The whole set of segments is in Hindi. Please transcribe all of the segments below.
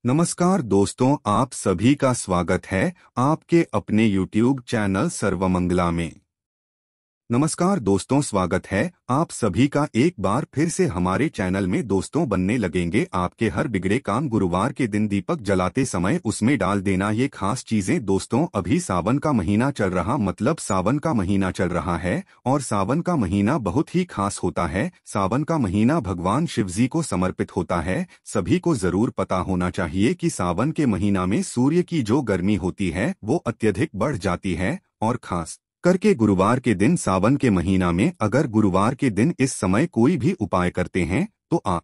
नमस्कार दोस्तों, आप सभी का स्वागत है आपके अपने YouTube चैनल सर्वमंगला में। नमस्कार दोस्तों, स्वागत है आप सभी का एक बार फिर से हमारे चैनल में। दोस्तों, बनने लगेंगे आपके हर बिगड़े काम। गुरुवार के दिन दीपक जलाते समय उसमें डाल देना ये खास चीजें। दोस्तों, अभी सावन का महीना चल रहा, मतलब सावन का महीना चल रहा है और सावन का महीना बहुत ही खास होता है। सावन का महीना भगवान शिव जी को समर्पित होता है। सभी को जरूर पता होना चाहिए कि सावन के महीना में सूर्य की जो गर्मी होती है वो अत्यधिक बढ़ जाती है और खास करके गुरुवार के दिन सावन के महीना में अगर गुरुवार के दिन इस समय कोई भी उपाय करते हैं तो आप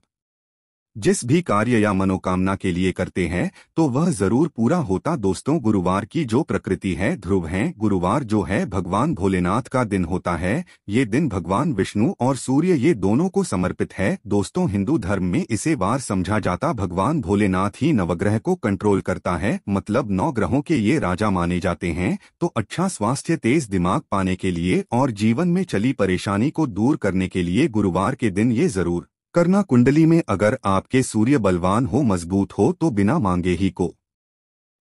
जिस भी कार्य या मनोकामना के लिए करते हैं तो वह जरूर पूरा होता। दोस्तों, गुरुवार की जो प्रकृति है ध्रुव है। गुरुवार जो है भगवान भोलेनाथ का दिन होता है। ये दिन भगवान विष्णु और सूर्य ये दोनों को समर्पित है। दोस्तों, हिंदू धर्म में इसे वार समझा जाता। भगवान भोलेनाथ ही नवग्रह को कंट्रोल करता है, मतलब 9 ग्रहों के ये राजा माने जाते हैं। तो अच्छा स्वास्थ्य, तेज दिमाग पाने के लिए और जीवन में चली परेशानी को दूर करने के लिए गुरुवार के दिन ये जरूर करना। कुंडली में अगर आपके सूर्य बलवान हो, मजबूत हो तो बिना मांगे ही को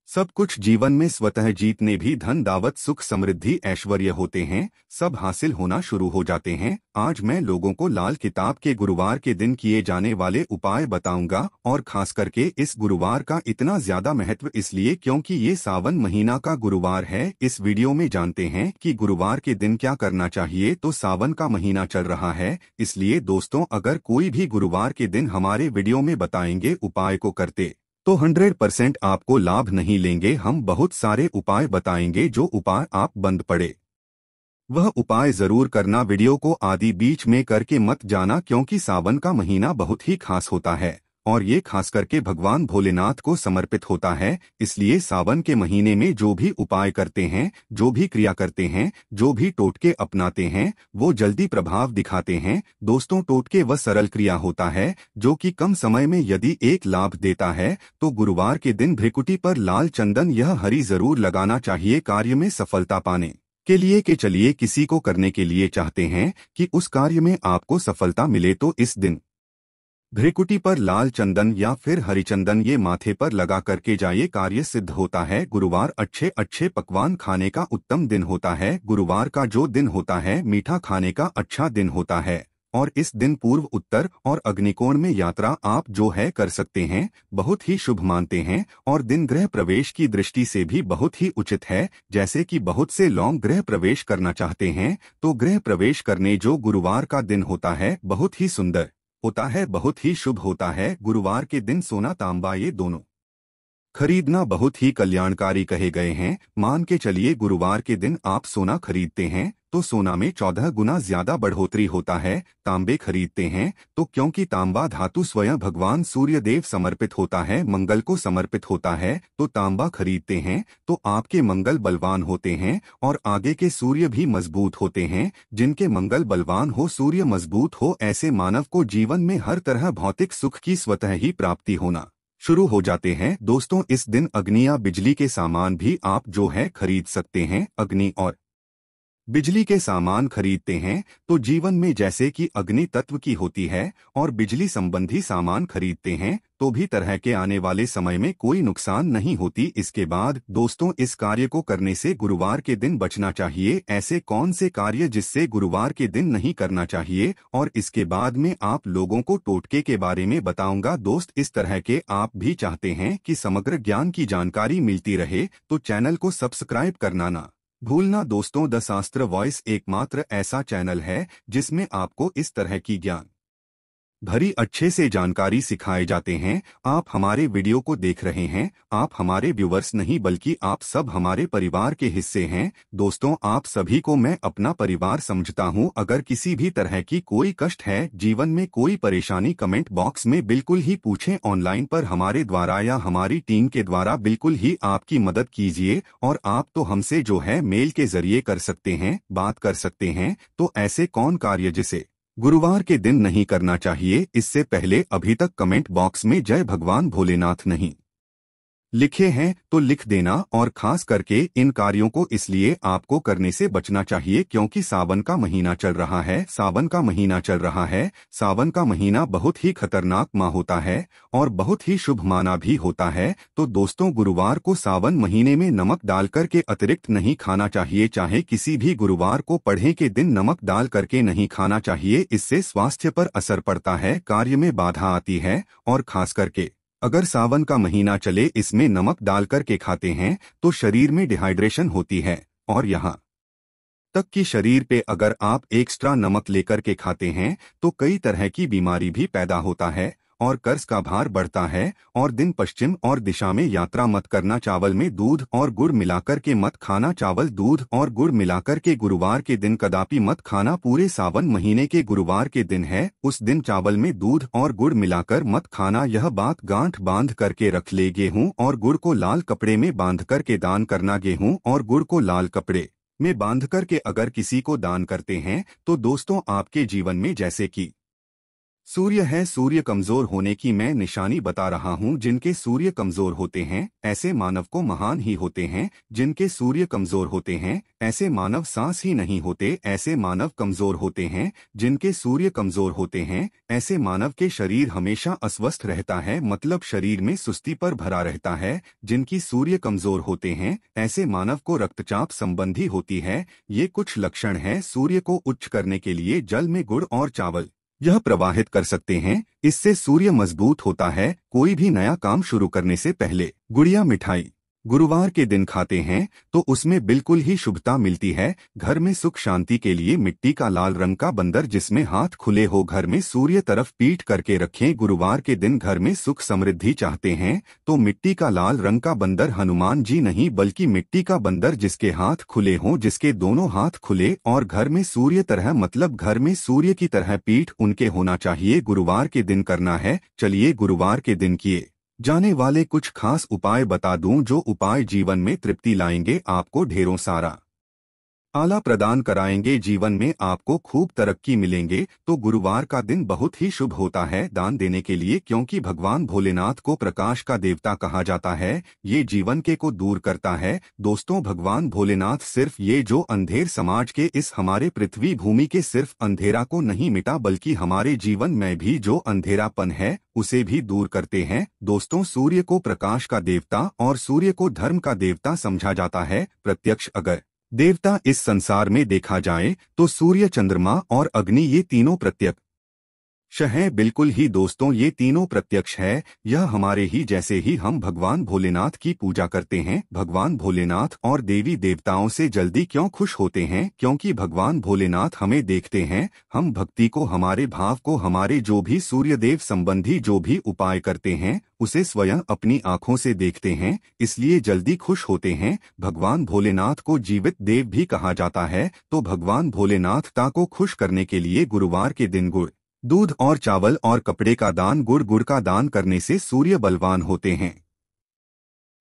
सब कुछ जीवन में स्वतः जीतने भी धन दावत सुख समृद्धि ऐश्वर्य होते हैं, सब हासिल होना शुरू हो जाते हैं। आज मैं लोगों को लाल किताब के गुरुवार के दिन किए जाने वाले उपाय बताऊंगा और खास करके इस गुरुवार का इतना ज्यादा महत्व इसलिए क्योंकि ये सावन महीना का गुरुवार है। इस वीडियो में जानते हैं कि गुरुवार के दिन क्या करना चाहिए। तो सावन का महीना चल रहा है, इसलिए दोस्तों अगर कोई भी गुरुवार के दिन हमारे वीडियो में बताएंगे उपाय को करते तो 100% आपको लाभ नहीं लेंगे। हम बहुत सारे उपाय बताएंगे, जो उपाय आप बंद पड़े वह उपाय जरूर करना। वीडियो को आदि बीच में करके मत जाना, क्योंकि सावन का महीना बहुत ही खास होता है और ये खास करके भगवान भोलेनाथ को समर्पित होता है। इसलिए सावन के महीने में जो भी उपाय करते हैं, जो भी क्रिया करते हैं, जो भी टोटके अपनाते हैं वो जल्दी प्रभाव दिखाते हैं। दोस्तों, टोटके वह सरल क्रिया होता है जो कि कम समय में यदि एक लाभ देता है। तो गुरुवार के दिन भ्रिकुटी पर लाल चंदन यह हरी जरूर लगाना चाहिए कार्य में सफलता पाने के लिए। कि चलिए किसी को करने के लिए चाहते हैं कि उस कार्य में आपको सफलता मिले तो इस दिन भ्रिकुटी पर लाल चंदन या फिर हरिचंदन ये माथे पर लगा करके जाइए, कार्य सिद्ध होता है। गुरुवार अच्छे अच्छे पकवान खाने का उत्तम दिन होता है। गुरुवार का जो दिन होता है मीठा खाने का अच्छा दिन होता है और इस दिन पूर्व उत्तर और अग्निकोण में यात्रा आप जो है कर सकते हैं, बहुत ही शुभ मानते हैं और दिन गृह प्रवेश की दृष्टि से भी बहुत ही उचित है। जैसे कि बहुत से लोग गृह प्रवेश करना चाहते हैं तो गृह प्रवेश करने जो गुरुवार का दिन होता है बहुत ही सुंदर होता है, बहुत ही शुभ होता है। गुरुवार के दिन सोना तांबा ये दोनों खरीदना बहुत ही कल्याणकारी कहे गए हैं। मान के चलिए गुरुवार के दिन आप सोना खरीदते हैं तो सोना में 14 गुना ज्यादा बढ़ोतरी होता है। तांबे खरीदते हैं तो क्योंकि तांबा धातु स्वयं भगवान सूर्य देव समर्पित होता है, मंगल को समर्पित होता है, तो तांबा खरीदते हैं तो आपके मंगल बलवान होते हैं और आगे के सूर्य भी मजबूत होते हैं। जिनके मंगल बलवान हो, सूर्य मजबूत हो, ऐसे मानव को जीवन में हर तरह भौतिक सुख की स्वतः ही प्राप्ति होना शुरू हो जाते हैं। दोस्तों, इस दिन अग्नि या बिजली के सामान भी आप जो है खरीद सकते हैं। अग्नि और बिजली के सामान खरीदते हैं तो जीवन में जैसे कि अग्नि तत्व की होती है और बिजली संबंधी सामान खरीदते हैं तो भी तरह के आने वाले समय में कोई नुकसान नहीं होती। इसके बाद दोस्तों, इस कार्य को करने से गुरुवार के दिन बचना चाहिए। ऐसे कौन से कार्य जिससे गुरुवार के दिन नहीं करना चाहिए और इसके बाद में आप लोगों को टोटके के बारे में बताऊंगा। दोस्त, इस तरह के आप भी चाहते हैं कि समग्र ज्ञान की जानकारी मिलती रहे तो चैनल को सब्सक्राइब करना ना भूलना। दोस्तों, द शास्त्र वॉइस एकमात्र ऐसा चैनल है जिसमें आपको इस तरह की ज्ञान भरी अच्छे से जानकारी सिखाए जाते हैं। आप हमारे वीडियो को देख रहे हैं, आप हमारे व्यूवर्स नहीं बल्कि आप सब हमारे परिवार के हिस्से हैं। दोस्तों, आप सभी को मैं अपना परिवार समझता हूं। अगर किसी भी तरह की कोई कष्ट है, जीवन में कोई परेशानी, कमेंट बॉक्स में बिल्कुल ही पूछें। ऑनलाइन पर हमारे द्वारा या हमारी टीम के द्वारा बिल्कुल ही आपकी मदद कीजिए और आप तो हमसे जो है मेल के जरिए कर सकते हैं, बात कर सकते हैं। तो ऐसे कौन कार्य जिसे गुरुवार के दिन नहीं करना चाहिए, इससे पहले अभी तक कमेंट बॉक्स में जय भगवान भोलेनाथ नहीं लिखे हैं तो लिख देना, और खास करके इन कार्यों को इसलिए आपको करने से बचना चाहिए क्योंकि सावन का महीना चल रहा है। सावन का महीना चल रहा है। सावन का महीना बहुत ही खतरनाक माह होता है और बहुत ही शुभ माना भी होता है। तो दोस्तों, गुरुवार को सावन महीने में नमक डालकर के अतिरिक्त नहीं खाना चाहिए। चाहे किसी भी गुरुवार को पढ़े के दिन नमक डाल करके नहीं खाना चाहिए। इससे स्वास्थ्य पर असर पड़ता है, कार्य में बाधा आती है, और खास करके अगर सावन का महीना चले इसमें नमक डाल करके खाते हैं तो शरीर में डिहाइड्रेशन होती है, और यहाँ तक कि शरीर पे अगर आप एक्स्ट्रा नमक लेकर के खाते हैं तो कई तरह की बीमारी भी पैदा होता है और कर्ज का भार बढ़ता है। और दिन पश्चिम और दिशा में यात्रा मत करना। चावल में दूध और गुड़ मिलाकर के मत खाना। चावल, दूध और गुड़ मिलाकर के गुरुवार के दिन कदापि मत खाना। पूरे सावन महीने के गुरुवार के दिन है, उस दिन चावल में दूध और गुड़ मिलाकर मत खाना। यह बात गांठ बांध करके रख ले। गेहूं और गुड़ को लाल कपड़े में बांध करके दान करना। गेहूं और गुड़ को लाल कपड़े में बांध करके अगर किसी को दान करते हैं तो दोस्तों, आपके जीवन में जैसे कि सूर्य है, सूर्य कमजोर होने की मैं निशानी बता रहा हूं। जिनके सूर्य कमजोर होते हैं ऐसे मानव को महान ही होते हैं। जिनके सूर्य कमजोर होते हैं ऐसे मानव सांस ही नहीं होते। ऐसे मानव कमजोर होते हैं। जिनके सूर्य कमजोर होते हैं ऐसे मानव के शरीर हमेशा अस्वस्थ रहता है, मतलब शरीर में सुस्ती पर भरा रहता है। जिनकी सूर्य कमजोर होते हैं ऐसे मानव को रक्तचाप संबंधी होती है। ये कुछ लक्षण है। सूर्य को उच्च करने के लिए जल में गुड़ और चावल यह प्रवाहित कर सकते हैं। इससे सूर्य मजबूत होता है। कोई भी नया काम शुरू करने से पहले गुड़िया मिठाई गुरुवार के दिन खाते हैं तो उसमें बिल्कुल ही शुभता मिलती है। घर में सुख शांति के लिए मिट्टी का लाल रंग का बंदर जिसमें हाथ खुले हो घर में सूर्य तरफ पीठ करके रखें। गुरुवार के दिन घर में सुख समृद्धि चाहते हैं तो मिट्टी का लाल रंग का बंदर, हनुमान जी नहीं बल्कि मिट्टी का बंदर जिसके हाथ खुले हों, जिसके दोनों हाथ खुले और घर में सूर्य तरह, मतलब घर में सूर्य की तरह पीठ उनके होना चाहिए। गुरुवार के दिन करना है। चलिए गुरुवार के दिन किए जाने वाले कुछ खास उपाय बता दूं, जो उपाय जीवन में तृप्ति लाएंगे, आपको ढेरों सारा आला प्रदान कराएंगे, जीवन में आपको खूब तरक्की मिलेंगे। तो गुरुवार का दिन बहुत ही शुभ होता है दान देने के लिए, क्योंकि भगवान भोलेनाथ को प्रकाश का देवता कहा जाता है। ये जीवन के को दूर करता है। दोस्तों, भगवान भोलेनाथ सिर्फ ये जो अंधेर समाज के इस हमारे पृथ्वी भूमि के सिर्फ अंधेरा को नहीं मिटा, बल्कि हमारे जीवन में भी जो अंधेरापन है उसे भी दूर करते हैं। दोस्तों, सूर्य को प्रकाश का देवता और सूर्य को धर्म का देवता समझा जाता है। प्रत्यक्ष अगर देवता इस संसार में देखा जाए तो सूर्य, चंद्रमा और अग्नि ये तीनों प्रत्यक्ष हैं। बिल्कुल ही दोस्तों, ये तीनों प्रत्यक्ष है। यह हमारे ही जैसे ही हम भगवान भोलेनाथ की पूजा करते हैं। भगवान भोलेनाथ और देवी देवताओं से जल्दी क्यों खुश होते हैं? क्योंकि भगवान भोलेनाथ हमें देखते हैं। हम भक्ति को, हमारे भाव को, हमारे जो भी सूर्यदेव संबंधी जो भी उपाय करते हैं उसे स्वयं अपनी आंखों से देखते हैं, इसलिए जल्दी खुश होते हैं। भगवान भोलेनाथ को जीवित देव भी कहा जाता है। तो भगवान भोलेनाथ को खुश करने के लिए गुरुवार के दिन गुड़, दूध और चावल और कपड़े का दान, गुड़ का दान करने से सूर्य बलवान होते हैं,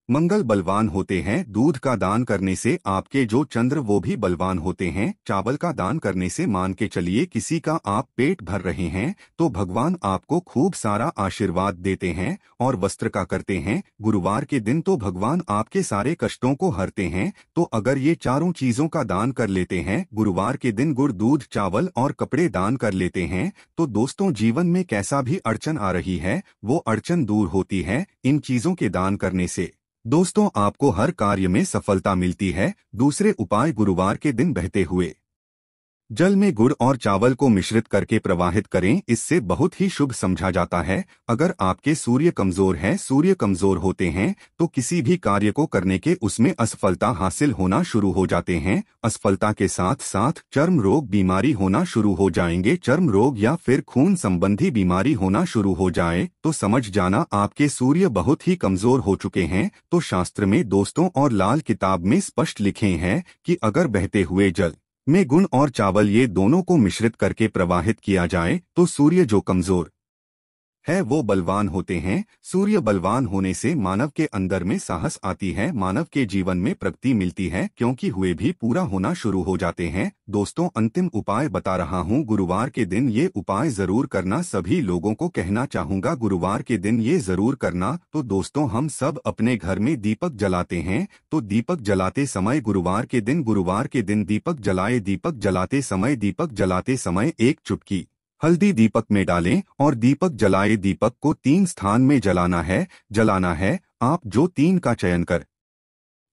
मंगल बलवान होते हैं। दूध का दान करने से आपके जो चंद्र वो भी बलवान होते हैं। चावल का दान करने से मान के चलिए किसी का आप पेट भर रहे हैं तो भगवान आपको खूब सारा आशीर्वाद देते हैं। और वस्त्र का करते हैं गुरुवार के दिन तो भगवान आपके सारे कष्टों को हरते हैं। तो अगर ये चारों चीजों का दान कर लेते हैं, गुरुवार के दिन गुड़, दूध, चावल और कपड़े दान कर लेते हैं, तो दोस्तों जीवन में कैसा भी अड़चन आ रही है वो अड़चन दूर होती है इन चीजों के दान करने से। दोस्तों, आपको हर कार्य में सफलता मिलती है। दूसरे उपाय, गुरुवार के दिन बहते हुए जल में गुड़ और चावल को मिश्रित करके प्रवाहित करें, इससे बहुत ही शुभ समझा जाता है। अगर आपके सूर्य कमजोर है, सूर्य कमजोर होते हैं तो किसी भी कार्य को करने के उसमें असफलता हासिल होना शुरू हो जाते हैं। असफलता के साथ साथ चर्म रोग, बीमारी होना शुरू हो जाएंगे। चर्म रोग या फिर खून संबंधी बीमारी होना शुरू हो जाए तो समझ जाना आपके सूर्य बहुत ही कमजोर हो चुके हैं। तो शास्त्र में दोस्तों और लाल किताब में स्पष्ट लिखे हैं कि अगर बहते हुए जल में गुड़ और चावल ये दोनों को मिश्रित करके प्रवाहित किया जाए तो सूर्य जो कमजोर है वो बलवान होते हैं। सूर्य बलवान होने से मानव के अंदर में साहस आती है, मानव के जीवन में प्रगति मिलती है, क्योंकि हुए भी पूरा होना शुरू हो जाते हैं। दोस्तों, अंतिम उपाय बता रहा हूँ, गुरुवार के दिन ये उपाय जरूर करना। सभी लोगों को कहना चाहूँगा गुरुवार के दिन ये जरूर करना। तो दोस्तों, हम सब अपने घर में दीपक जलाते हैं, तो दीपक जलाते समय गुरुवार के दिन दीपक जलाते समय एक चुटकी हल्दी दीपक में डालें और दीपक जलाए। दीपक को 3 स्थान में जलाना है। आप जो 3 का चयन कर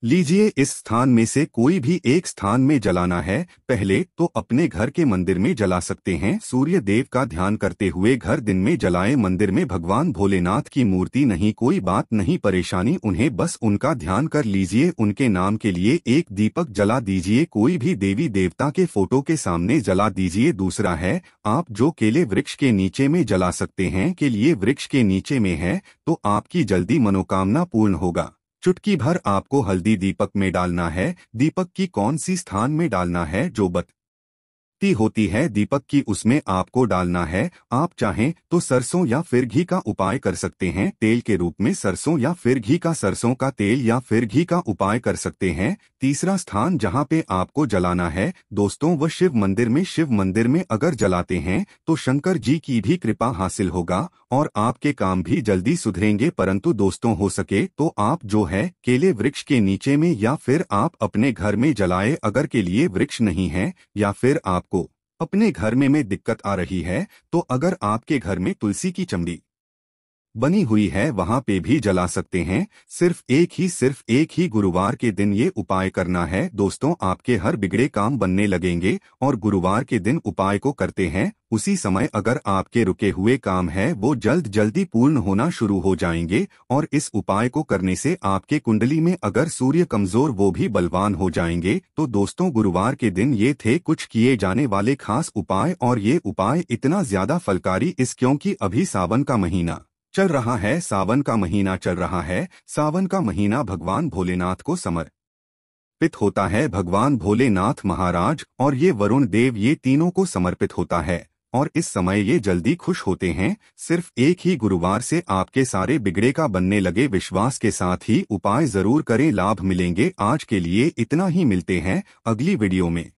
लीजिए, इस स्थान में से कोई भी एक स्थान में जलाना है। पहले तो अपने घर के मंदिर में जला सकते हैं, सूर्य देव का ध्यान करते हुए घर दिन में जलाएं। मंदिर में भगवान भोलेनाथ की मूर्ति नहीं, कोई बात नहीं परेशानी, उन्हें बस उनका ध्यान कर लीजिए, उनके नाम के लिए एक दीपक जला दीजिए। कोई भी देवी देवता के फोटो के सामने जला दीजिए। दूसरा है, आप जो केले वृक्ष के नीचे में जला सकते हैं, केले वृक्ष के नीचे में है तो आपकी जल्दी मनोकामना पूर्ण होगा। चुटकी भर आपको हल्दी दीपक में डालना है। दीपक की कौन सी स्थान में डालना है? जो बत्ती होती है दीपक की, उसमें आपको डालना है। आप चाहें तो सरसों या फिर घी का उपाय कर सकते हैं, तेल के रूप में सरसों या फिर घी का, सरसों का तेल या फिर घी का उपाय कर सकते हैं। तीसरा स्थान जहां पे आपको जलाना है दोस्तों, वह शिव मंदिर में अगर जलाते हैं तो शंकर जी की भी कृपा हासिल होगा और आपके काम भी जल्दी सुधरेंगे। परंतु दोस्तों, हो सके तो आप जो है केले वृक्ष के नीचे में या फिर आप अपने घर में जलाए। अगर केले वृक्ष नहीं है या फिर आपको अपने घर में दिक्कत आ रही है, तो अगर आपके घर में तुलसी की चमड़ी बनी हुई है वहां पे भी जला सकते हैं। सिर्फ एक ही गुरुवार के दिन ये उपाय करना है। दोस्तों, आपके हर बिगड़े काम बनने लगेंगे और गुरुवार के दिन उपाय को करते हैं उसी समय अगर आपके रुके हुए काम है वो जल्दी पूर्ण होना शुरू हो जाएंगे। और इस उपाय को करने से आपके कुंडली में अगर सूर्य कमजोर वो भी बलवान हो जाएंगे। तो दोस्तों, गुरुवार के दिन ये थे कुछ किए जाने वाले खास उपाय, और ये उपाय इतना ज्यादा फलकारी क्योंकि अभी सावन का महीना चल रहा है। सावन का महीना भगवान भोलेनाथ को समर्पित होता है। भगवान भोलेनाथ महाराज और ये वरुण देव, ये तीनों को समर्पित होता है और इस समय ये जल्दी खुश होते हैं। सिर्फ एक ही गुरुवार से आपके सारे बिगड़े का बनने लगे। विश्वास के साथ ही उपाय जरूर करें, लाभ मिलेंगे। आज के लिए इतना ही, मिलते हैं अगली वीडियो में।